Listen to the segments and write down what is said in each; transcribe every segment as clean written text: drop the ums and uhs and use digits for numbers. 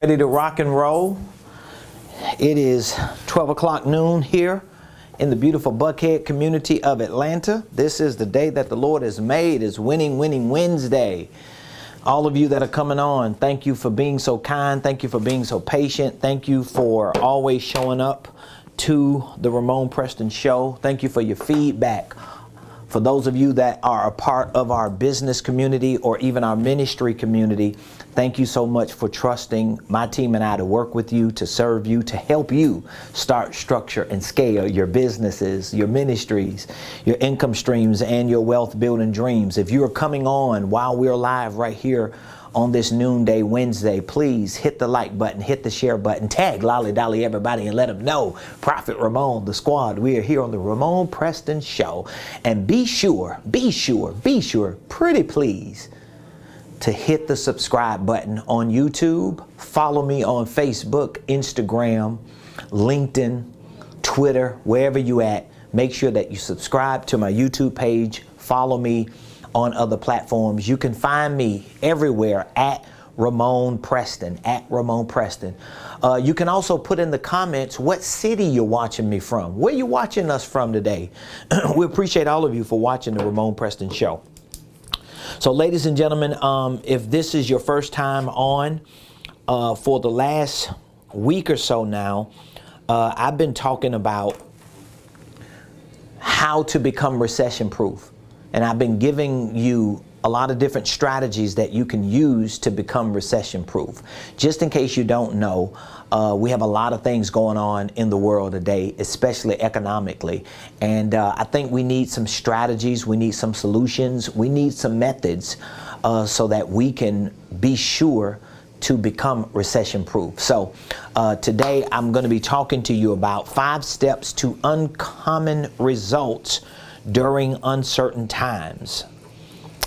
Ready to rock and roll. It is 12 o'clock noon here in the beautiful Buckhead community of Atlanta. This is the day that the Lord has made. It's Winning Wednesday. All of you that are coming on, thank you for being so kind. Thank you for being so patient. Thank you for always showing up to the Ramonepreston show. Thank you for your feedback. For those of you that are a part of our business community or even our ministry community, thank you so much for trusting my team and I to work with you, to serve you, to help you start, structure, and scale your businesses, your ministries, your income streams, and your wealth building dreams. If you are coming on while we're live right here on this noonday Wednesday, please hit the like button, hit the share button, tag Lolly Dolly everybody and let them know Prophet Ramon, the squad. We are here on the Ramonepreston show. And be sure, pretty please, to hit the subscribe button on YouTube. Follow me on Facebook, Instagram, LinkedIn, Twitter, wherever you at. Make sure that you subscribe to my YouTube page. Follow me on other platforms. You can find me everywhere at Ramonepreston, You can also put in the comments what city you're watching me from. Where you watching us from today? We appreciate all of you for watching the Ramonepreston show. So ladies and gentlemen, if this is your first time on, for the last week or so now, I've been talking about how to become recession proof. And I've been giving you a lot of different strategies that you can use to become recession proof. Just in case you don't know, we have a lot of things going on in the world today, especially economically. And I think we need some strategies, we need some solutions, we need some methods so that we can be sure to become recession proof. So today I'm going to be talking to you about 5 steps to uncommon results during uncertain times.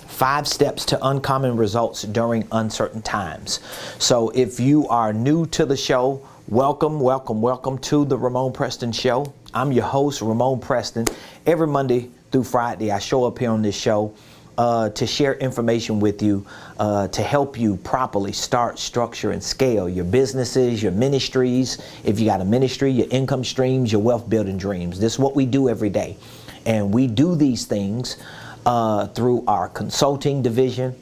5 steps to uncommon results during uncertain times. So if you are new to the show, welcome to the Ramonepreston show. I'm your host, Ramonepreston. Every Monday through Friday, I show up here on this show to share information with you, to help you properly start, structure, and scale your businesses, your ministries. If you got a ministry, your income streams, your wealth building dreams. This is what we do every day. And we do these things through our consulting division,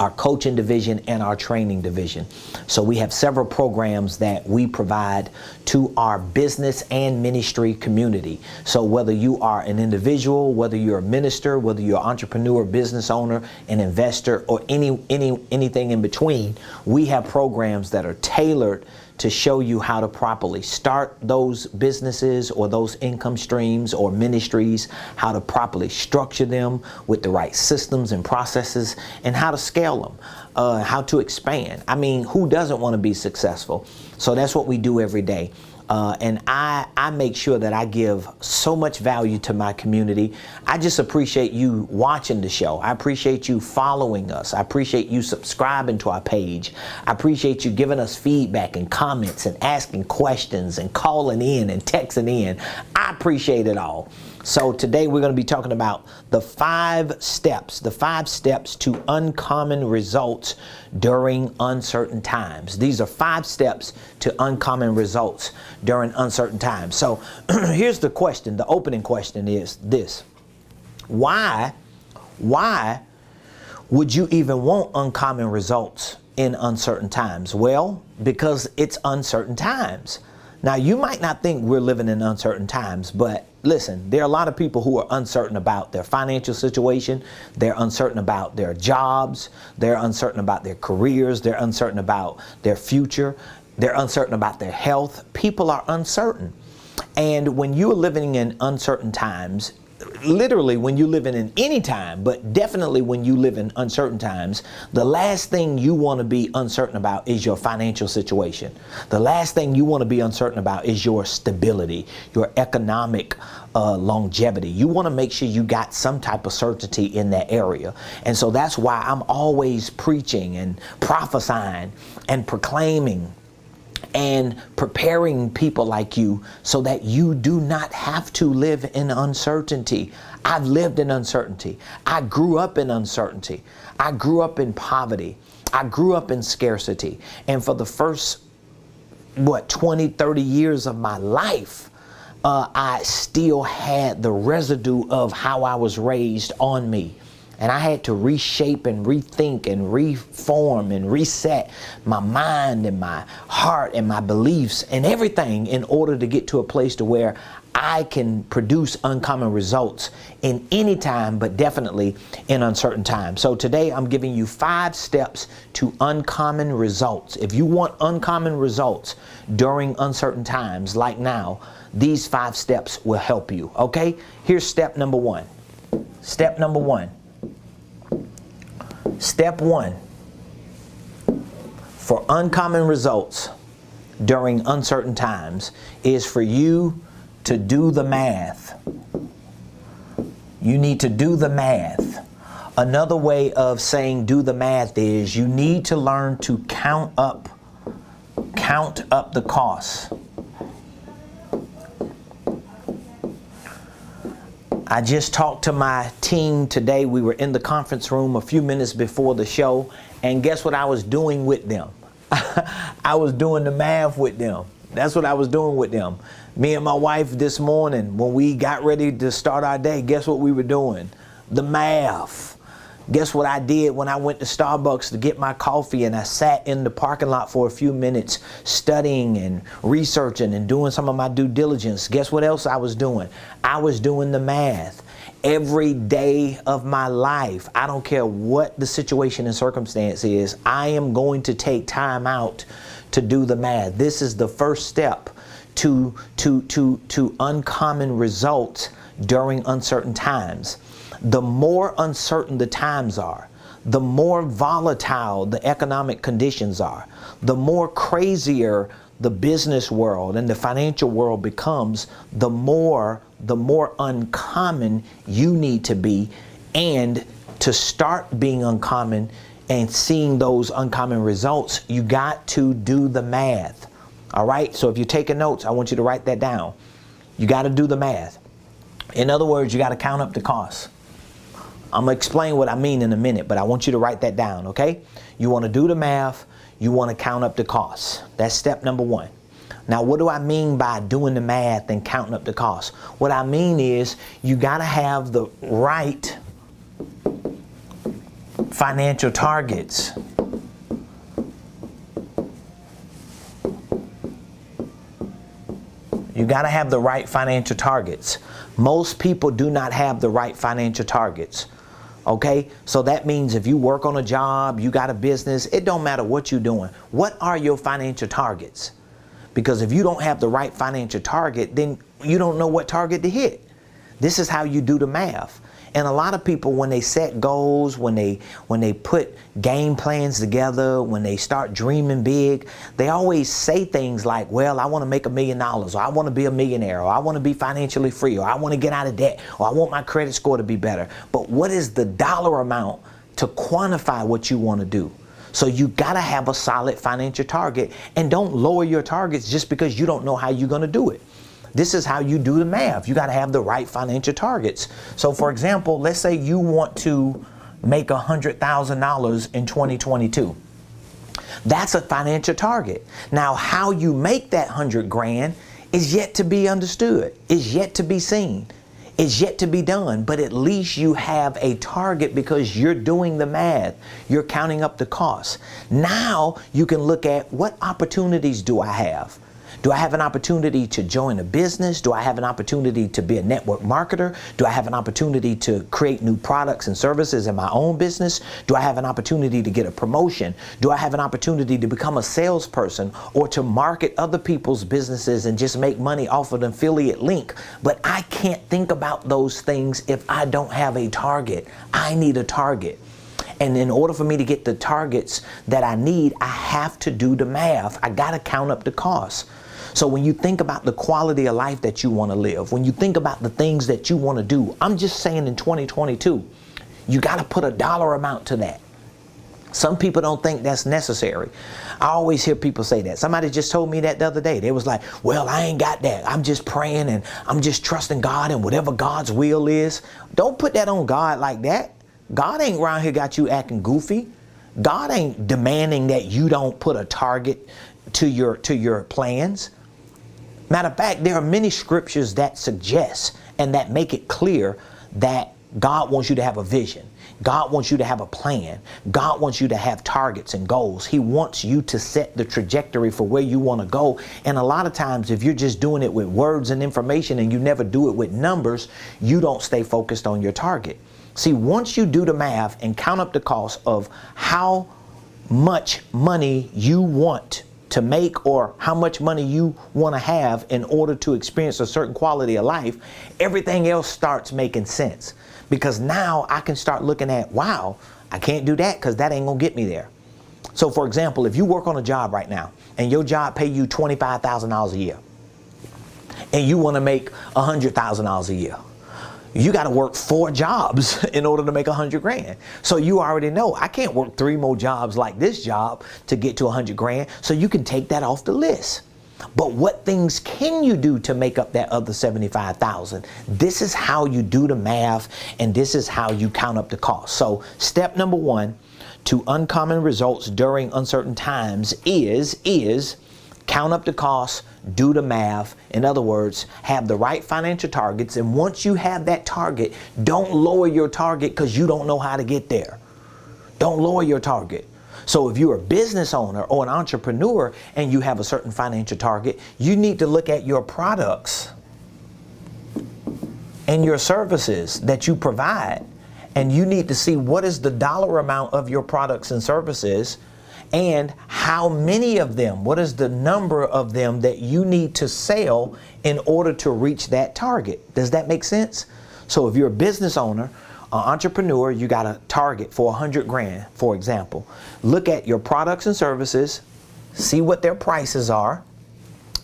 our coaching division, and our training division. So we have several programs that we provide to our business and ministry community. So whether you are an individual, whether you're a minister, whether you're an entrepreneur, business owner, an investor, or anything in between, we have programs that are tailored to show you how to properly start those businesses or those income streams or ministries, how to properly structure them with the right systems and processes, and how to scale them, how to expand. I mean, who doesn't want to be successful? So that's what we do every day. And I make sure that I give so much value to my community. I just appreciate you watching the show. I appreciate you following us. I appreciate you subscribing to our page. I appreciate you giving us feedback and comments and asking questions and calling in and texting in. I appreciate it all. So today we're going to be talking about the 5 steps to uncommon results during uncertain times. These are 5 steps to uncommon results during uncertain times. So here's the question. The opening question is this: why would you even want uncommon results in uncertain times? Well, because it's uncertain times. Now, you might not think we're living in uncertain times, but listen, there are a lot of people who are uncertain about their financial situation. They're uncertain about their jobs. They're uncertain about their careers. They're uncertain about their future. They're uncertain about their health. People are uncertain. And when you're living in uncertain times, literally when you live in any time, but definitely when you live in uncertain times, the last thing you want to be uncertain about is your financial situation. The last thing you want to be uncertain about is your stability, your economic longevity. You want to make sure you got some type of certainty in that area. And so that's why I'm always preaching and prophesying and proclaiming and preparing people like you so that you do not have to live in uncertainty. I've lived in uncertainty. I grew up in uncertainty. I grew up in poverty. I grew up in scarcity. And for the first, 20, 30 years of my life, I still had the residue of how I was raised on me. And I had to reshape and rethink and reform and reset my mind and my heart and my beliefs and everything in order to get to a place to where I can produce uncommon results in any time, but definitely in uncertain times. So today I'm giving you 5 steps to uncommon results. If you want uncommon results during uncertain times like now, these 5 steps will help you. Okay? Here's step number 1. Step number 1. Step 1 for uncommon results during uncertain times is for you to do the math. You need to do the math. Another way of saying do the math is you need to learn to count up the costs. I just talked to my team today. We were in the conference room a few minutes before the show, and guess what I was doing with them? I was doing the math with them. That's what I was doing with them. Me and my wife this morning, when we got ready to start our day, guess what we were doing? The math. Guess what I did when I went to Starbucks to get my coffee and I sat in the parking lot for a few minutes studying and researching and doing some of my due diligence. Guess what else I was doing? I was doing the math. Every day of my life, I don't care what the situation and circumstance is, I am going to take time out to do the math. This is the first step to uncommon results during uncertain times. The more uncertain the times are, the more volatile the economic conditions are, the more crazier the business world and the financial world becomes, the more uncommon you need to be. And to start being uncommon and seeing those uncommon results, you got to do the math. All right? So if you're taking notes, I want you to write that down. You got to do the math. In other words, you got to count up the costs. I'm going to explain what I mean in a minute, but I want you to write that down, okay? You want to do the math. You want to count up the costs. That's step number 1. Now, what do I mean by doing the math and counting up the costs? What I mean is you got to have the right financial targets. You got to have the right financial targets. Most people do not have the right financial targets. Okay, so that means if you work on a job, you got a business, it don't matter what you're doing. What are your financial targets? Because if you don't have the right financial target, then you don't know what target to hit. This is how you do the math. And a lot of people, when they set goals, when they put game plans together, when they start dreaming big, they always say things like, well, I want to make $1 million, or I want to be a millionaire, or I want to be financially free, or I want to get out of debt, or I want my credit score to be better. But what is the dollar amount to quantify what you want to do? So you got to have a solid financial target, and don't lower your targets just because you don't know how you're going to do it. This is how you do the math. You got to have the right financial targets. So for example, let's say you want to make $100,000 in 2022. That's a financial target. Now, how you make that 100 grand is yet to be understood, is yet to be seen, is yet to be done. But at least you have a target because you're doing the math. You're counting up the costs. Now you can look at what opportunities do I have? Do I have an opportunity to join a business? Do I have an opportunity to be a network marketer? Do I have an opportunity to create new products and services in my own business? Do I have an opportunity to get a promotion? Do I have an opportunity to become a salesperson or to market other people's businesses and just make money off of an affiliate link? But I can't think about those things if I don't have a target. I need a target. And in order for me to get the targets that I need, I have to do the math. I got to count up the costs. So when you think about the quality of life that you want to live, when you think about the things that you want to do, I'm just saying in 2022, you got to put a dollar amount to that. Some people don't think that's necessary. I always hear people say that. Somebody just told me that the other day. They was like, well, I ain't got that. I'm just praying and I'm just trusting God and whatever God's will is. Don't put that on God like that. God ain't around here got you acting goofy. God ain't demanding that you don't put a target to your plans. Matter of fact, there are many scriptures that suggest and that make it clear that God wants you to have a vision. God wants you to have a plan. God wants you to have targets and goals. He wants you to set the trajectory for where you want to go. And a lot of times, if you're just doing it with words and information and you never do it with numbers, you don't stay focused on your target. See, once you do the math and count up the cost of how much money you want to make or how much money you want to have in order to experience a certain quality of life, everything else starts making sense. Because now I can start looking at, wow, I can't do that because that ain't gonna get me there. So for example, if you work on a job right now and your job pay you $25,000 a year and you want to make $100,000 a year, you got to work 4 jobs in order to make 100 grand. So you already know I can't work 3 more jobs like this job to get to 100 grand. So you can take that off the list. But what things can you do to make up that other 75,000? This is how you do the math, and this is how you count up the cost. So step number 1 to uncommon results during uncertain times is count up the costs, do the math. In other words, have the right financial targets. And once you have that target, don't lower your target because you don't know how to get there. Don't lower your target. So if you're a business owner or an entrepreneur and you have a certain financial target, you need to look at your products and your services that you provide. And you need to see what is the dollar amount of your products and services and how many of them, what is the number of them that you need to sell in order to reach that target. Does that make sense? So if you're a business owner, an entrepreneur, you got a target for 100 grand, for example. Look at your products and services, see what their prices are,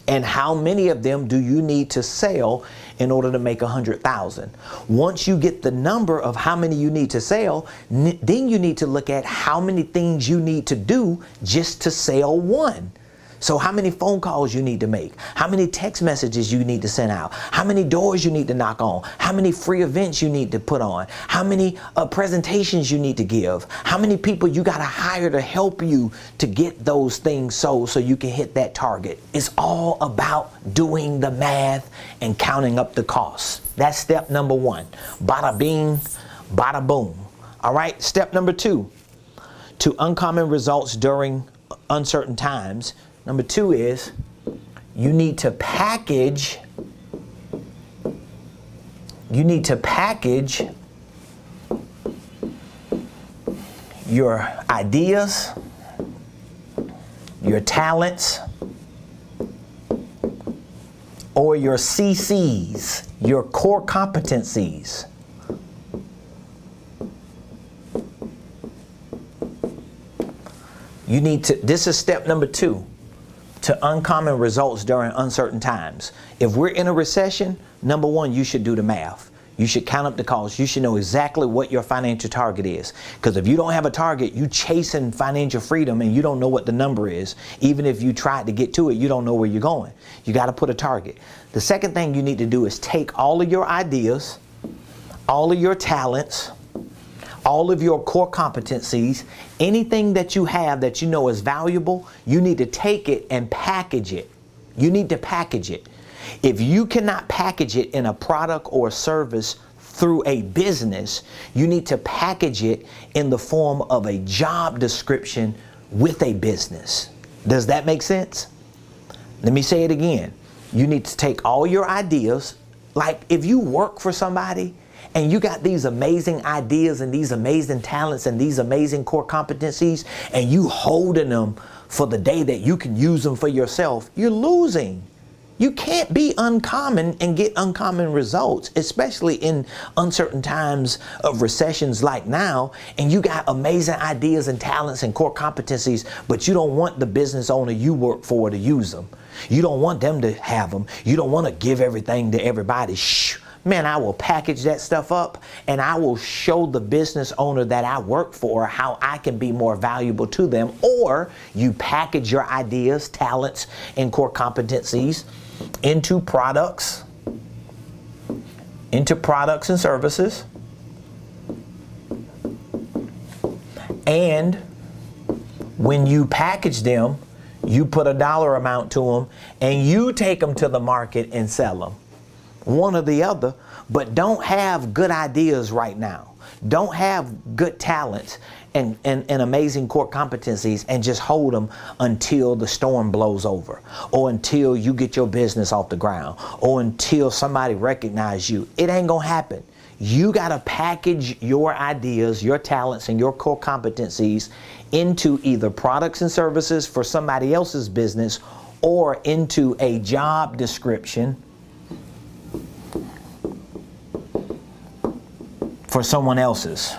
and how many of them do you need to sell in order to make 100,000. Once you get the number of how many you need to sell, then you need to look at how many things you need to do just to sell one. So how many phone calls you need to make, how many text messages you need to send out, how many doors you need to knock on, how many free events you need to put on, how many presentations you need to give, how many people you got to hire to help you to get those things sold so you can hit that target. It's all about doing the math and counting up the costs. That's step number 1. Bada bing, bada boom. All right. Step number 2, to uncommon results during uncertain times. Number 2 is you need to package your ideas, your talents, or your CCs, your core competencies. You need to, this is step number 2. To uncommon results during uncertain times. If we're in a recession, number 1, you should do the math. You should count up the costs. You should know exactly what your financial target is. Because if you don't have a target, you chasing financial freedom and you don't know what the number is. Even if you tried to get to it, you don't know where you're going. You got to put a target. The second thing you need to do is take all of your ideas, all of your talents, all of your core competencies, anything that you have that you know is valuable, you need to take it and package it. You need to package it. If you cannot package it in a product or service through a business, you need to package it in the form of a job description with a business. Does that make sense? Let me say it again. You need to take all your ideas, like if you work for somebody, and you got these amazing ideas and these amazing talents and these amazing core competencies, and you holding them for the day that you can use them for yourself, you're losing. You can't be uncommon and get uncommon results, especially in uncertain times of recessions like now, and you got amazing ideas and talents and core competencies, but you don't want the business owner you work for to use them. You don't want them to have them. You don't want to give everything to everybody. Shh. Man, I will package that stuff up and I will show the business owner that I work for how I can be more valuable to them. Or you package your ideas, talents, and core competencies into products and services, and When you package them, you put a dollar amount to them and you take them to the market and sell them. One or the other, but don't have good ideas right now. Don't have good talents and amazing core competencies and just hold them until the storm blows over, or until you get your business off the ground, or until somebody recognizes you. It ain't gonna happen. You gotta package your ideas, your talents, and your core competencies into either products and services for somebody else's business, or into a job description for someone else's.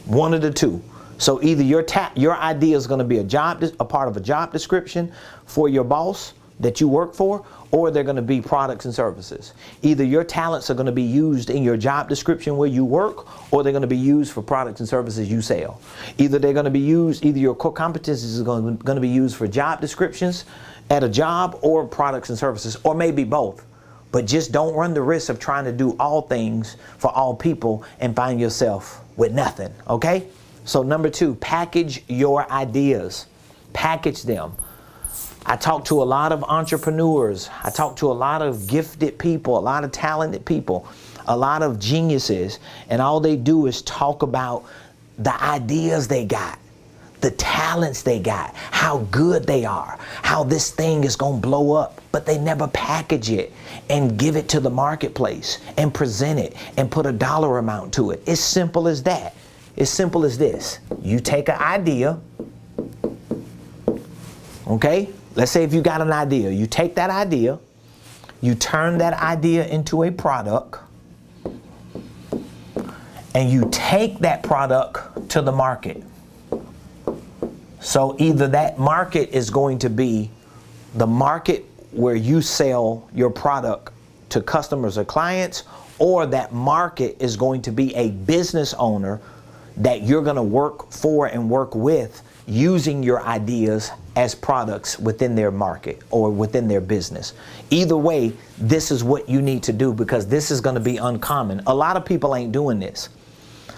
One of the two. So either your idea is going to be a part of a job description for your boss that you work for, or they're going to be products and services. Either your talents are going to be used in your job description where you work, or they're going to be used for products and services you sell. Either they're going to be used, either your core competencies are going to be used for job descriptions at a job, or products and services, or maybe both. But just don't run the risk of trying to do all things for all people and find yourself with nothing, okay? So number 2, package your ideas. Package them. I talk to a lot of entrepreneurs. I talk to a lot of gifted people, a lot of talented people, a lot of geniuses, and all they do is talk about the ideas they got, the talents they got, how good they are, how this thing is going to blow up, but they never package it and give it to the marketplace and present it and put a dollar amount to it. It's simple as that. It's simple as this. You take an idea, okay? Let's say if you got an idea, you take that idea, you turn that idea into a product, and you take that product to the market. So either that market is going to be the market where you sell your product to customers or clients, or that market is going to be a business owner that you're going to work for and work with using your ideas as products within their market or within their business. Either way, this is what you need to do, because this is going to be uncommon. A lot of people ain't doing this.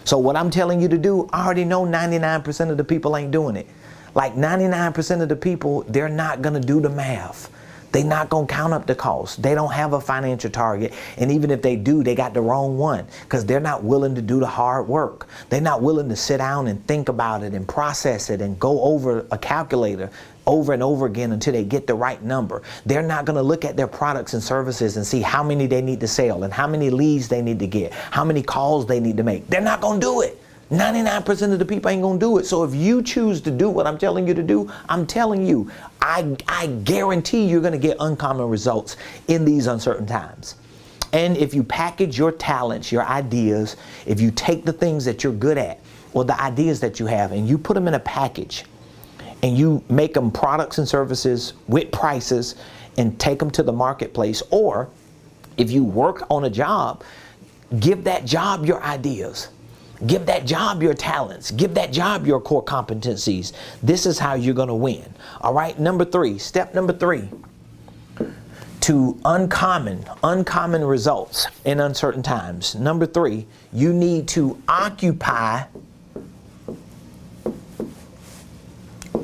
So what I'm telling you to do, I already know 99% of the people ain't doing it. Like 99% of the people, they're not going to do the math. They're not going to count up the costs. They don't have a financial target. And even if they do, they got the wrong one, because they're not willing to do the hard work. They're not willing to sit down and think about it and process it and go over a calculator over and over again until they get the right number. They're not going to look at their products and services and see how many they need to sell and how many leads they need to get, how many calls they need to make. They're not going to do it. 99% of the people ain't gonna do it. So if you choose to do what I'm telling you to do, I'm telling you, I guarantee you're gonna get uncommon results in these uncertain times. And if you package your talents, your ideas, if you take the things that you're good at, or the ideas that you have, and you put them in a package, and you make them products and services with prices, and take them to the marketplace, or if you work on a job, give that job your ideas. Give that job your talents. Give that job your core competencies. This is how you're going to win. All right. Number 3, step number 3 to uncommon results in uncertain times. Number 3, you need to occupy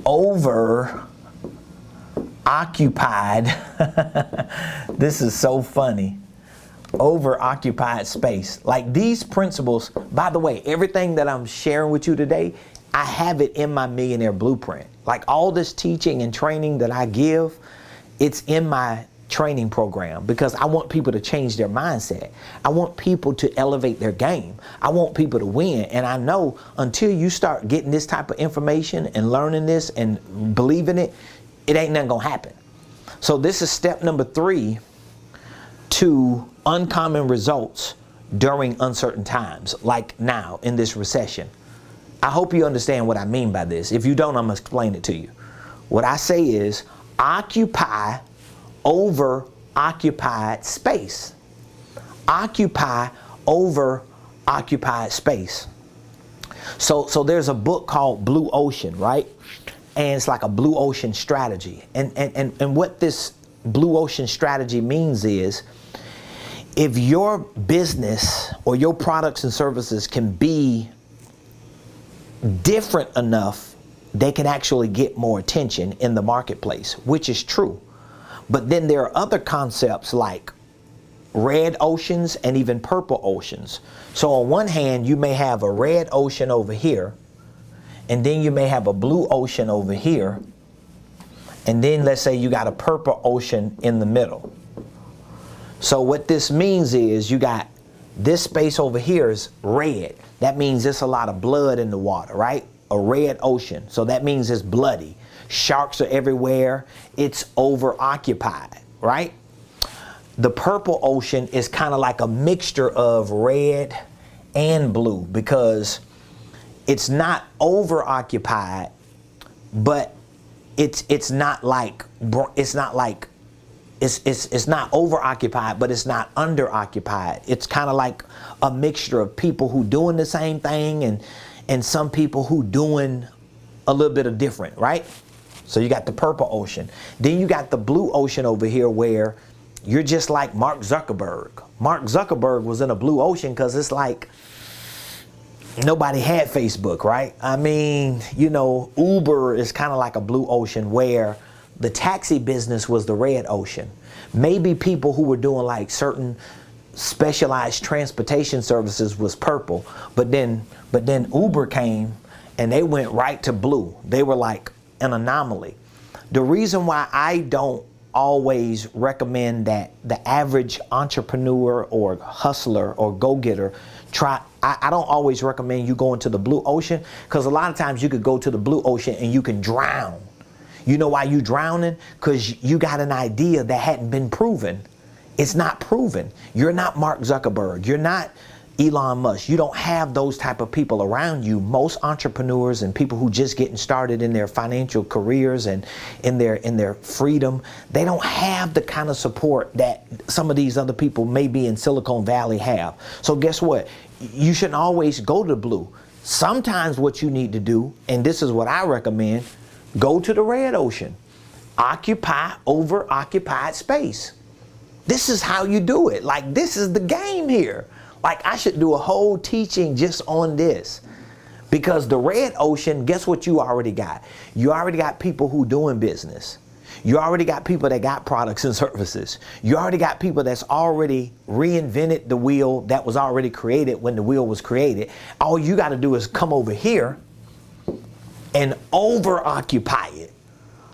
over occupied. This is so funny. Over occupied space. Like these principles, by the way, everything that I'm sharing with you today, I have it in my Millionaire Blueprint. Like all this teaching and training that I give, it's in my training program, because I want people to change their mindset. I want people to elevate their game. I want people to win. And I know until you start getting this type of information and learning this and believing it, it ain't nothing gonna happen. So this is step number 3 to uncommon results during uncertain times, like now in this recession. I hope you understand what I mean by this. If you don't, I'm gonna explain it to you. What I say is occupy over occupied space. Occupy over occupied space. So there's a book called Blue Ocean, right? And it's like a blue ocean strategy. And what this blue ocean strategy means is, if your business or your products and services can be different enough they can actually get more attention in the marketplace, which is true. But then there are other concepts like red oceans and even purple oceans. So on one hand, you may have a red ocean over here, and then you may have a blue ocean over here, and then let's say you got a purple ocean in the middle. So what this means is you got this space over here is red. That means there's a lot of blood in the water, right? A red ocean. So that means it's bloody. Sharks are everywhere. It's overoccupied, right? The purple ocean is kind of like a mixture of red and blue because it's not overoccupied, but it's not overoccupied, but it's not underoccupied. It's kind of like a mixture of people who doing the same thing and some people who doing a little bit of different, right? So you got the purple ocean. Then you got the blue ocean over here where you're just like Mark Zuckerberg. Mark Zuckerberg was in a blue ocean because it's like nobody had Facebook, right? I mean, you know, Uber is kind of like a blue ocean where the taxi business was the red ocean. Maybe people who were doing like certain specialized transportation services was purple, but then Uber came and they went right to blue. They were like an anomaly. The reason why I don't always recommend that the average entrepreneur or hustler or go-getter I don't always recommend you going to the blue ocean, because a lot of times you could go to the blue ocean and you can drown. You know why you drowning? Because you got an idea that hadn't been proven. It's not proven. You're not Mark Zuckerberg. You're not Elon Musk. You don't have those type of people around you. Most entrepreneurs and people who just getting started in their financial careers and in their freedom, they don't have the kind of support that some of these other people maybe in Silicon Valley have. So guess what? You shouldn't always go to blue. Sometimes what you need to do, and this is what I recommend, go to the red ocean. Occupy overoccupied space. This is how you do it. Like, this is the game here. Like, I should do a whole teaching just on this. Because the red ocean, guess what you already got? You already got people who doing business. You already got people that got products and services. You already got people that's already reinvented the wheel that was already created when the wheel was created. All you got to do is come over here and over-occupy it.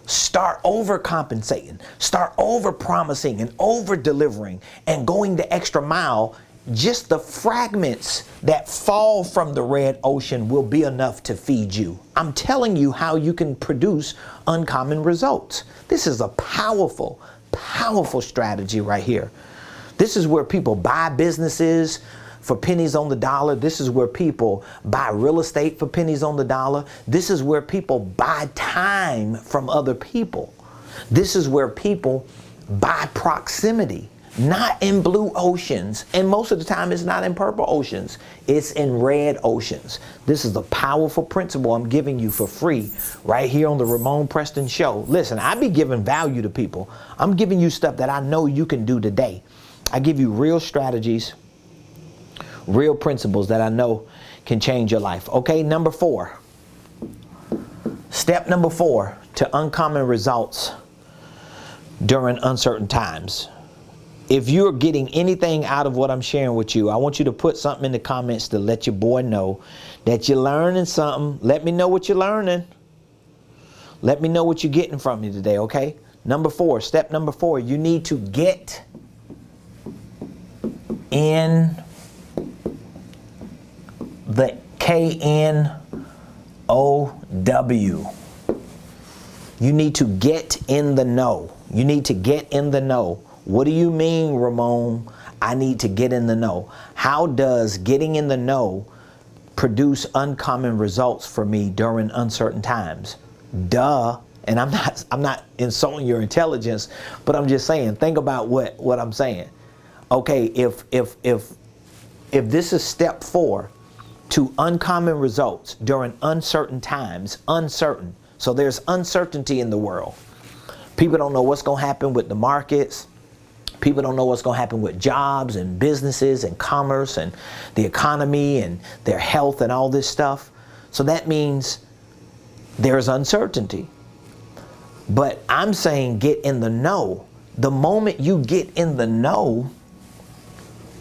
Start overcompensating. Start over-promising and over-delivering and going the extra mile. Just the fragments that fall from the red ocean will be enough to feed you. I'm telling you how you can produce uncommon results. This is a powerful, powerful strategy right here. This is where people buy businesses for pennies on the dollar. This is where people buy real estate for pennies on the dollar. This is where people buy time from other people. This is where people buy proximity. Not in blue oceans, and most of the time it's not in purple oceans. It's in red oceans. This is a powerful principle I'm giving you for free right here on the Ramonepreston Show. Listen, I be giving value to people. I'm giving you stuff that I know you can do today. I give you real strategies, real principles that I know can change your life. Okay, number 4. Step number 4 to uncommon results during uncertain times. If you're getting anything out of what I'm sharing with you, I want you to put something in the comments to let your boy know that you're learning something. Let me know what you're learning. Let me know what you're getting from me today, okay? Number 4, step number 4, you need to get in the KNOW. You need to get in the know. You need to get in the know. What do you mean, Ramon? I need to get in the know. How does getting in the know produce uncommon results for me during uncertain times? Duh. And I'm not insulting your intelligence, but I'm just saying, think about what I'm saying. Okay, if this is step 4 to uncommon results during uncertain times, uncertain. So there's uncertainty in the world. People don't know what's going to happen with the markets. People don't know what's going to happen with jobs and businesses and commerce and the economy and their health and all this stuff. So that means There's uncertainty. But I'm saying get in the know. The moment you get in the know,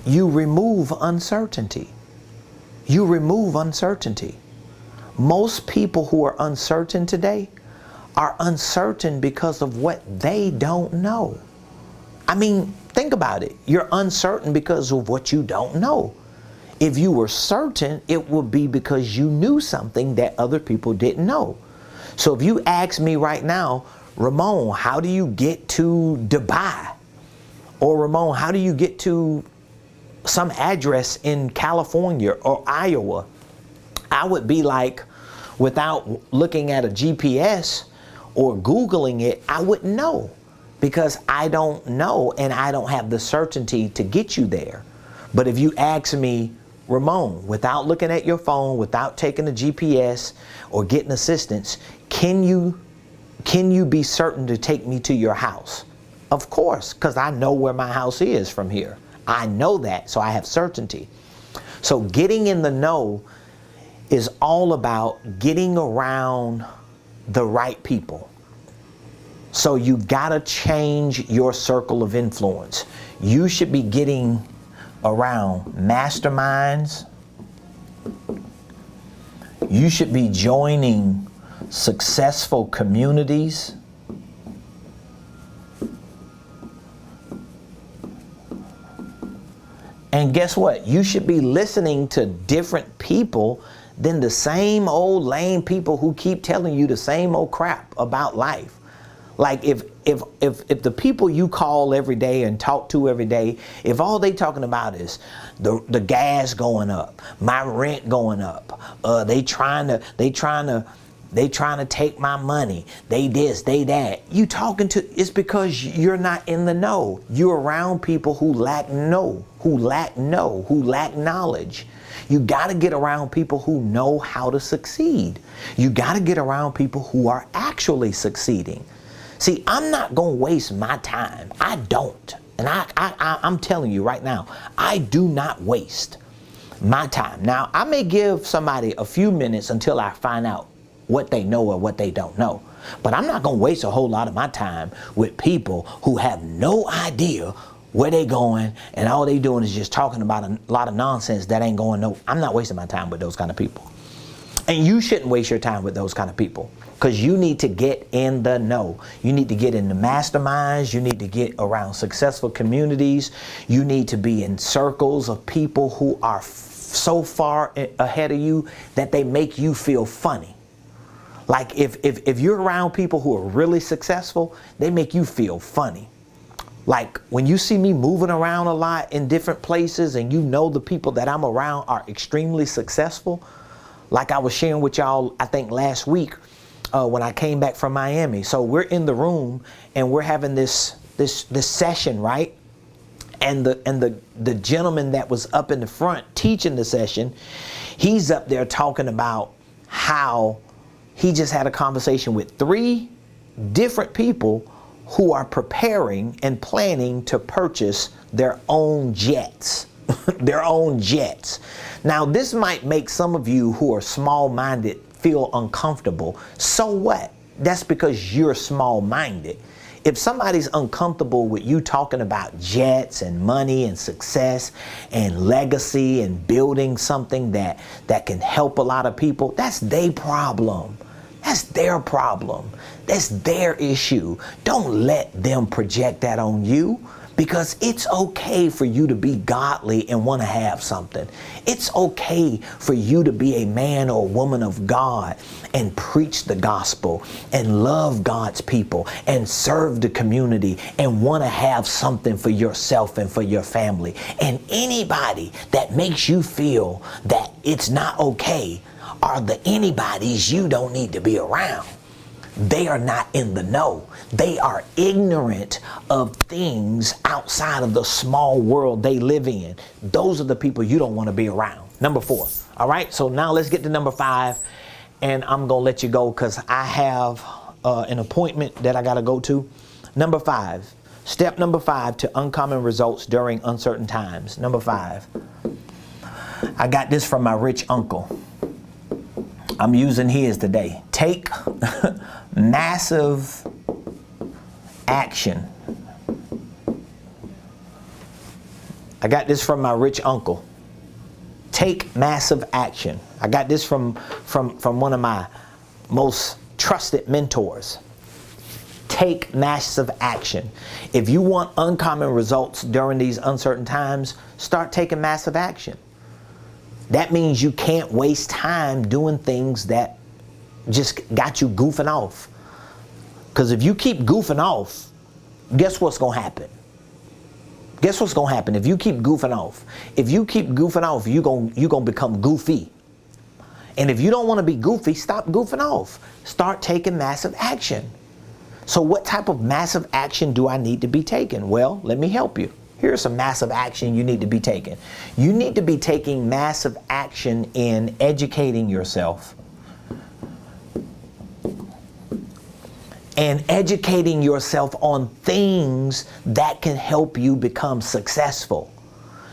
you remove uncertainty. You remove uncertainty. Most people who are uncertain today are uncertain because of what they don't know. I mean, think about it. You're uncertain because of what you don't know. If you were certain, it would be because you knew something that other people didn't know. So if you ask me right now, Ramon, how do you get to Dubai? Or Ramon, how do you get to some address in California or Iowa? I would be like, without looking at a GPS or Googling it, I wouldn't know, because I don't know and I don't have the certainty to get you there. But if you ask me, Ramon, without looking at your phone, without taking a GPS or getting assistance, can you be certain to take me to your house? Of course, because I know where my house is from here. I know that, so I have certainty. So getting in the know is all about getting around the right people. So you gotta change your circle of influence. You should be getting around masterminds. You should be joining successful communities. And guess what? You should be listening to different people than the same old lame people who keep telling you the same old crap about life. Like if the people you call every day and talk to every day, if all they talking about is the gas going up, my rent going up, they trying to take my money, they this, they that. You talking to, it's because you're not in the know. You're around people who lack knowledge. You got to get around people who know how to succeed. You got to get around people who are actually succeeding. See, I'm not going to waste my time. I don't. And I'm telling you right now, I do not waste my time. Now, I may give somebody a few minutes until I find out what they know or what they don't know. But I'm not going to waste a whole lot of my time with people who have no idea where they going, and all they doing is just talking about a lot of nonsense that ain't going no. I'm not wasting my time with those kind of people. And you shouldn't waste your time with those kind of people, because you need to get in the know. You need to get in the masterminds. You need to get around successful communities. You need to be in circles of people who are so far ahead of you that they make you feel funny. Like if you're around people who are really successful, they make you feel funny. Like when you see me moving around a lot in different places and you know the people that I'm around are extremely successful, like I was sharing with y'all, I think last week when I came back from Miami. So we're in the room and we're having this session, right? And the gentleman that was up in the front teaching the session, he's up there talking about how he just had a conversation with 3 different people who are preparing and planning to purchase their own jets. Their own jets. Now, this might make some of you who are small-minded feel uncomfortable. So what? That's because you're small-minded. If somebody's uncomfortable with you talking about jets and money and success and legacy and building something that can help a lot of people, that's their problem. That's their problem. That's their issue. Don't let them project that on you, because it's okay for you to be godly and want to have something. It's okay for you to be a man or woman of God and preach the gospel and love God's people and serve the community and want to have something for yourself and for your family. And anybody that makes you feel that it's not okay are the anybodies you don't need to be around. They are not in the know. They are ignorant of things outside of the small world they live in. Those are the people you don't want to be around. Number 4. All right, so now let's get to number 5, and I'm going to let you go because I have an appointment that I got to go to. Number 5, step number 5 to uncommon results during uncertain times. Number 5, I got this from my rich uncle. I'm using his today. Take massive action. I got this from my rich uncle. Take massive action. I got this from one of my most trusted mentors. Take massive action. If you want uncommon results during these uncertain times, start taking massive action. That means you can't waste time doing things that just got you goofing off. Because if you keep goofing off, guess what's going to happen? Guess what's going to happen if you keep goofing off? If you keep goofing off, you're going to become goofy. And if you don't want to be goofy, stop goofing off. Start taking massive action. So what type of massive action do I need to be taking? Well, let me help you. Here's some massive action you need to be taking. You need to be taking massive action in educating yourself. And educating yourself on things that can help you become successful.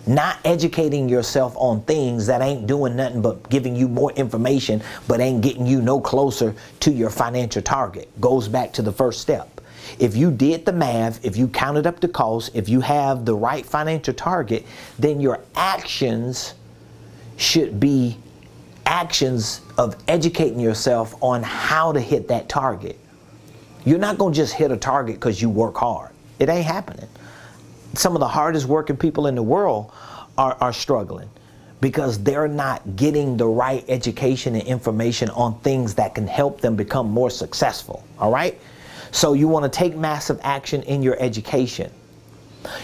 Not educating yourself on things that ain't doing nothing but giving you more information, but ain't getting you no closer to your financial target. Goes back to the first step. If you did the math, if you counted up the cost, if you have the right financial target, then your actions should be actions of educating yourself on how to hit that target. You're not going to just hit a target because you work hard. It ain't happening. Some of the hardest working people in the world are struggling because they're not getting the right education and information on things that can help them become more successful. All right? So you want to take massive action in your education.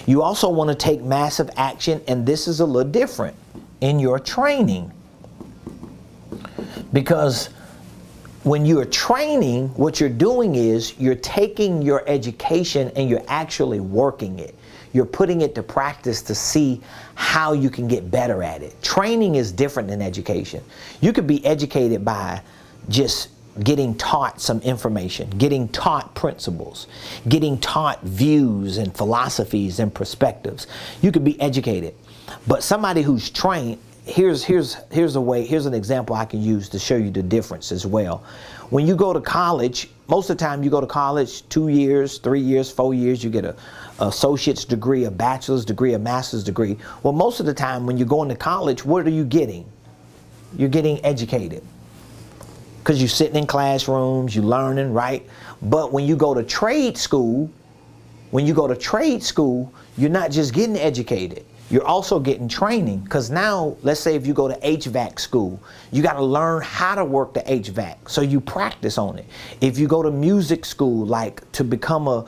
You also want to take massive action, and this is a little different, in your training. Because when you're training, what you're doing is you're taking your education and you're actually working it. You're putting it to practice to see how you can get better at it. Training is different than education. You could be educated by just getting taught some information, getting taught principles, getting taught views and philosophies and perspectives. You could be educated. But somebody who's trained, here's an example I can use to show you the difference as well. When you go to college, most of the time you go to college 2 years, 3 years, 4 years, you get a associate's degree, a bachelor's degree, a master's degree. Well, most of the time when you're going to college, what are you getting? You're getting educated. Because you're sitting in classrooms, you're learning, right? But when you go to trade school, you're not just getting educated. You're also getting training, because now, let's say if you go to HVAC school, you got to learn how to work the HVAC, so you practice on it. If you go to music school, like to become a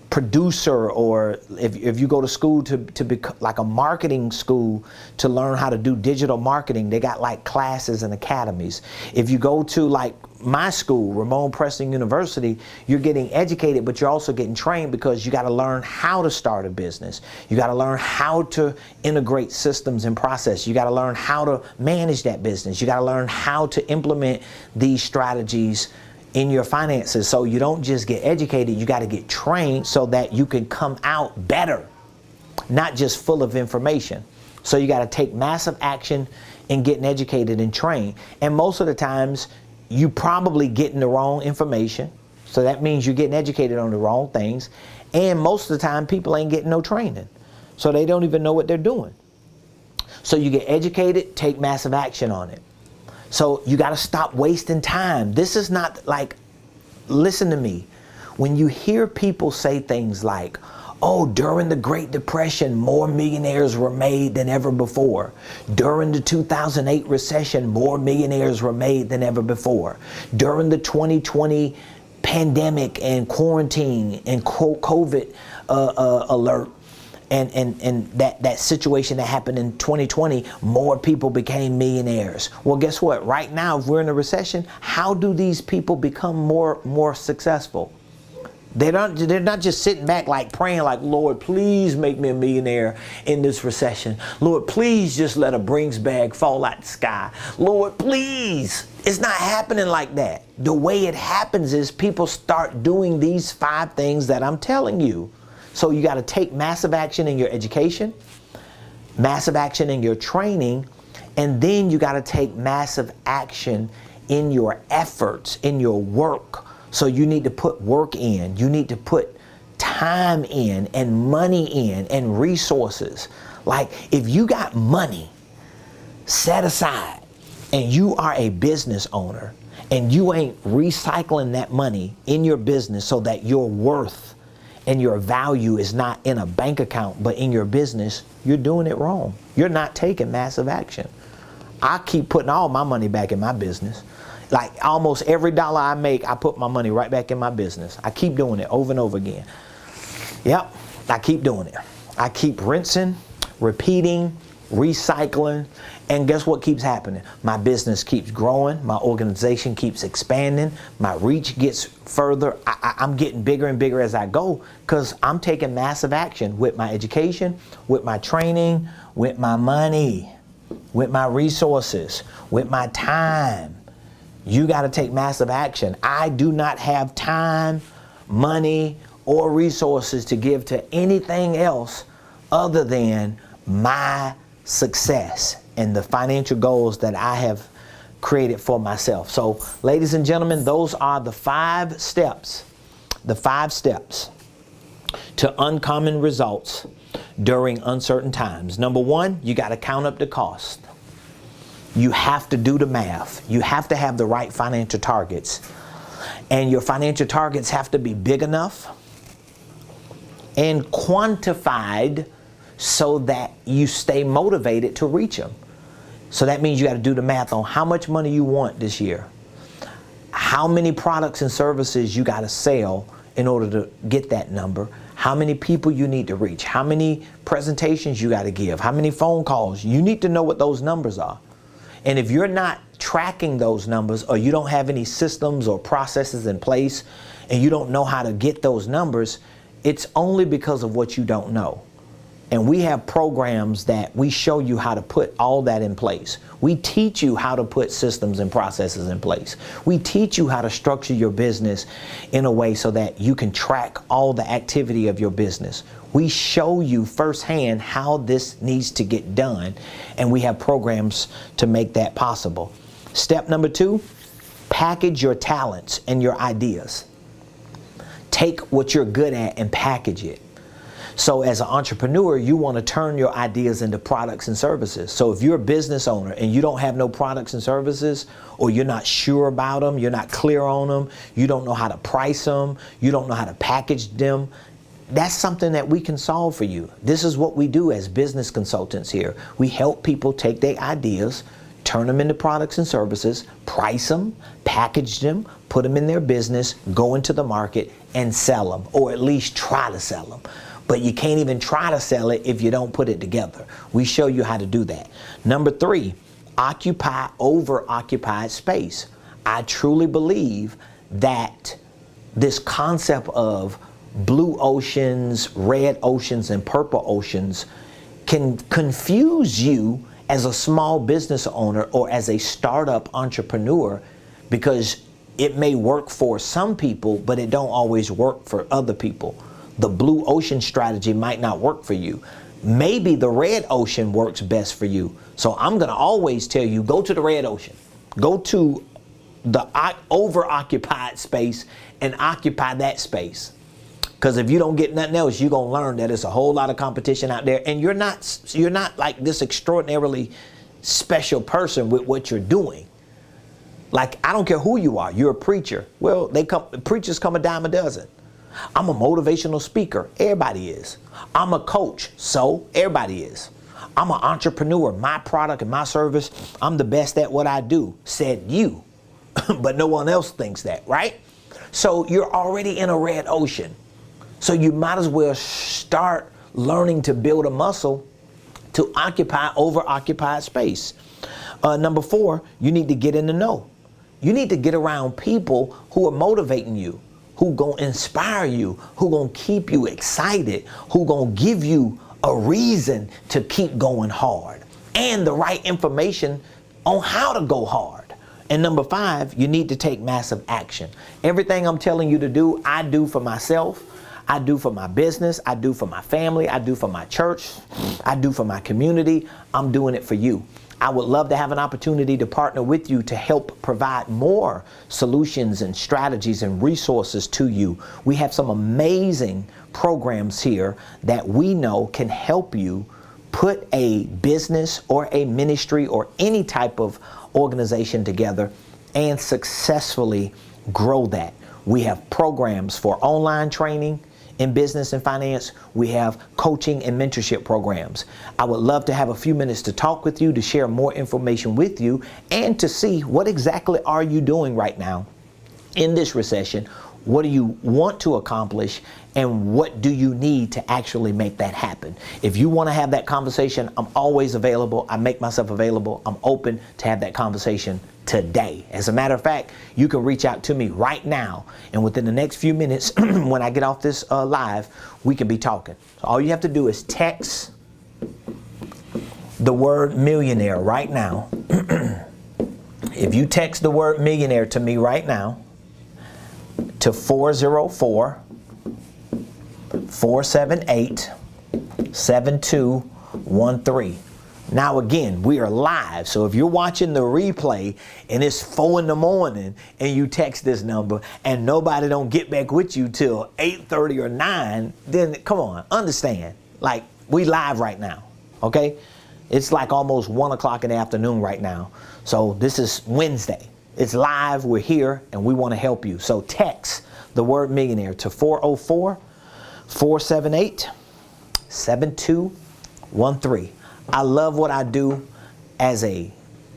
producer, or if you go to school to become like a marketing school to learn how to do digital marketing, they got like classes and academies. If you go to like my school, Ramonepreston University, you're getting educated, but you're also getting trained, because you got to learn how to start a business. You got to learn how to integrate systems and process. You got to learn how to manage that business. You got to learn how to implement these strategies in your finances. So you don't just get educated, you got to get trained so that you can come out better, not just full of information. So you got to take massive action in getting educated and trained. And most of the times you probably getting the wrong information. So that means you're getting educated on the wrong things. And most of the time people ain't getting no training. So they don't even know what they're doing. So you get educated, take massive action on it. So you got to stop wasting time. This is not like, listen to me. When you hear people say things like, oh, during the Great Depression, more millionaires were made than ever before. During the 2008 recession, more millionaires were made than ever before. During the 2020 pandemic and quarantine and COVID alert, and that situation that happened in 2020, more people became millionaires. Well, guess what? Right now, if we're in a recession, how do these people become more successful? They're not just sitting back like praying like, Lord, please make me a millionaire in this recession. Lord, please just let a Brinks bag fall out the sky. Lord, please. It's not happening like that. The way it happens is people start doing these 5 things that I'm telling you. So you got to take massive action in your education, massive action in your training, And then you got to take massive action in your efforts, in your work. So you need to put work in. You need to put time in and money in and resources. Like if you got money set aside and you are a business owner and you ain't recycling that money in your business so that your worth and your value is not in a bank account but in your business, you're doing it wrong. You're not taking massive action. I keep putting all my money back in my business. Like almost every dollar I make, I put my money right back in my business. I keep doing it over and over again. Yep, I keep doing it. I keep rinsing, repeating, recycling, and guess what keeps happening? My business keeps growing, my organization keeps expanding, my reach gets further. I'm getting bigger and bigger as I go because I'm taking massive action with my education, with my training, with my money, with my resources, with my time. You got to take massive action. I do not have time, money, or resources to give to anything else other than my success and the financial goals that I have created for myself. So, ladies and gentlemen, those are the 5 steps, to uncommon results during uncertain times. Number 1, you got to count up the cost. You have to do the math. You have to have the right financial targets. And your financial targets have to be big enough and quantified so that you stay motivated to reach them. So that means you got to do the math on how much money you want this year, how many products and services you got to sell in order to get that number, how many people you need to reach, how many presentations you got to give, how many phone calls. You need to know what those numbers are. And if you're not tracking those numbers, or you don't have any systems or processes in place, and you don't know how to get those numbers, it's only because of what you don't know. And we have programs that we show you how to put all that in place. We teach you how to put systems and processes in place. We teach you how to structure your business in a way so that you can track all the activity of your business. We show you firsthand how this needs to get done, and we have programs to make that possible. Step number 2, package your talents and your ideas. Take what you're good at and package it. So as an entrepreneur, you want to turn your ideas into products and services. So if you're a business owner and you don't have no products and services, or you're not sure about them, you're not clear on them, you don't know how to price them, you don't know how to package them, that's something that we can solve for you. This is what we do as business consultants here. We help people take their ideas, turn them into products and services, price them, package them, put them in their business, go into the market and sell them, or at least try to sell them. But you can't even try to sell it if you don't put it together. We show you how to do that. Number 3, occupy over-occupied space. I truly believe that this concept of blue oceans, red oceans, and purple oceans can confuse you as a small business owner or as a startup entrepreneur, because it may work for some people, but it don't always work for other people. The blue ocean strategy might not work for you. Maybe the red ocean works best for you. So I'm going to always tell you, go to the red ocean. Go to the over-occupied space and occupy that space. Because if you don't get nothing else, you're going to learn that it's a whole lot of competition out there, and you're not like this extraordinarily special person with what you're doing. Like, I don't care who you are. You're a preacher. Well, preachers come a dime a dozen. I'm a motivational speaker. Everybody is. I'm a coach. So everybody is. I'm an entrepreneur. My product and my service, I'm the best at what I do, said you. But no one else thinks that, right? So you're already in a red ocean. So you might as well start learning to build a muscle to occupy over-occupied space. Number 4, you need to get in the know. You need to get around people who are motivating you, who gonna inspire you, who gonna keep you excited, who gonna give you a reason to keep going hard, and the right information on how to go hard. And number 5, you need to take massive action. Everything I'm telling you to do, I do for myself, I do for my business, I do for my family, I do for my church, I do for my community. I'm doing it for you. I would love to have an opportunity to partner with you to help provide more solutions and strategies and resources to you. We have some amazing programs here that we know can help you put a business or a ministry or any type of organization together and successfully grow that. We have programs for online training in business and finance. We have coaching and mentorship programs. I would love to have a few minutes to talk with you, to share more information with you, and to see what exactly are you doing right now in this recession. What do you want to accomplish, and what do you need to actually make that happen? If you want to have that conversation, I'm always available. I make myself available. I'm open to have that conversation today. As a matter of fact, you can reach out to me right now, and within the next few minutes when I get off this live, we can be talking. So all you have to do is text the word millionaire right now. If you text the word millionaire to me right now, to 404-478-7213. Now again, we are live, so if you're watching the replay and it's 4 in the morning and you text this number and nobody don't get back with you till 8:30 or 9, then come on, understand, like, we live right now, okay? It's like almost 1 o'clock in the afternoon right now. So this is Wednesday. It's live, we're here, and we want to help you. So text the word millionaire to 404-478-7213. I love what I do as a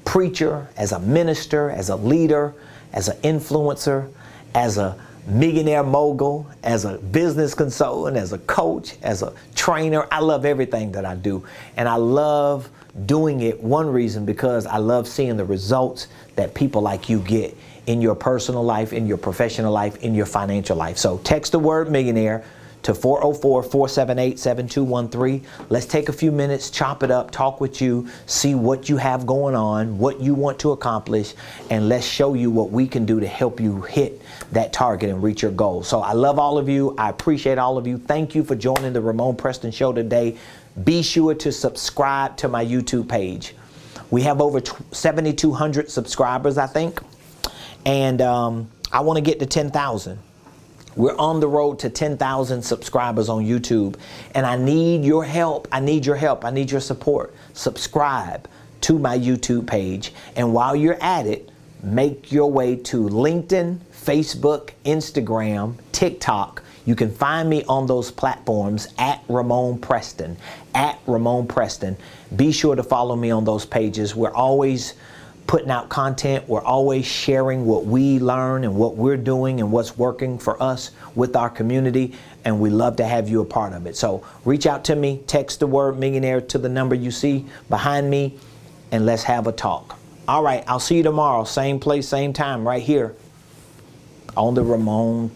preacher, as a minister, as a leader, as an influencer, as a millionaire mogul, as a business consultant, as a coach, as a trainer. I love everything that I do. And I love doing it, one reason, because I love seeing the results that people like you get in your personal life, in your professional life, in your financial life. So text the word millionaire to 404-478-7213. Let's take a few minutes, chop it up, talk with you, see what you have going on, what you want to accomplish, and let's show you what we can do to help you hit that target and reach your goals. So I love all of you. I appreciate all of you. Thank you for joining the Ramonepreston Show today. Be sure to subscribe to my YouTube page. We have over 7,200 subscribers, I think. And I want to get to 10,000. We're on the road to 10,000 subscribers on YouTube. And I need your help. I need your help. I need your support. Subscribe to my YouTube page. And while you're at it, make your way to LinkedIn, Facebook, Instagram, TikTok. You can find me on those platforms at Ramonepreston, Be sure to follow me on those pages. We're always putting out content. We're always sharing what we learn and what we're doing and what's working for us with our community. And we love to have you a part of it. So reach out to me, text the word millionaire to the number you see behind me, and let's have a talk. All right, I'll see you tomorrow. Same place, same time, right here on the Ramonepreston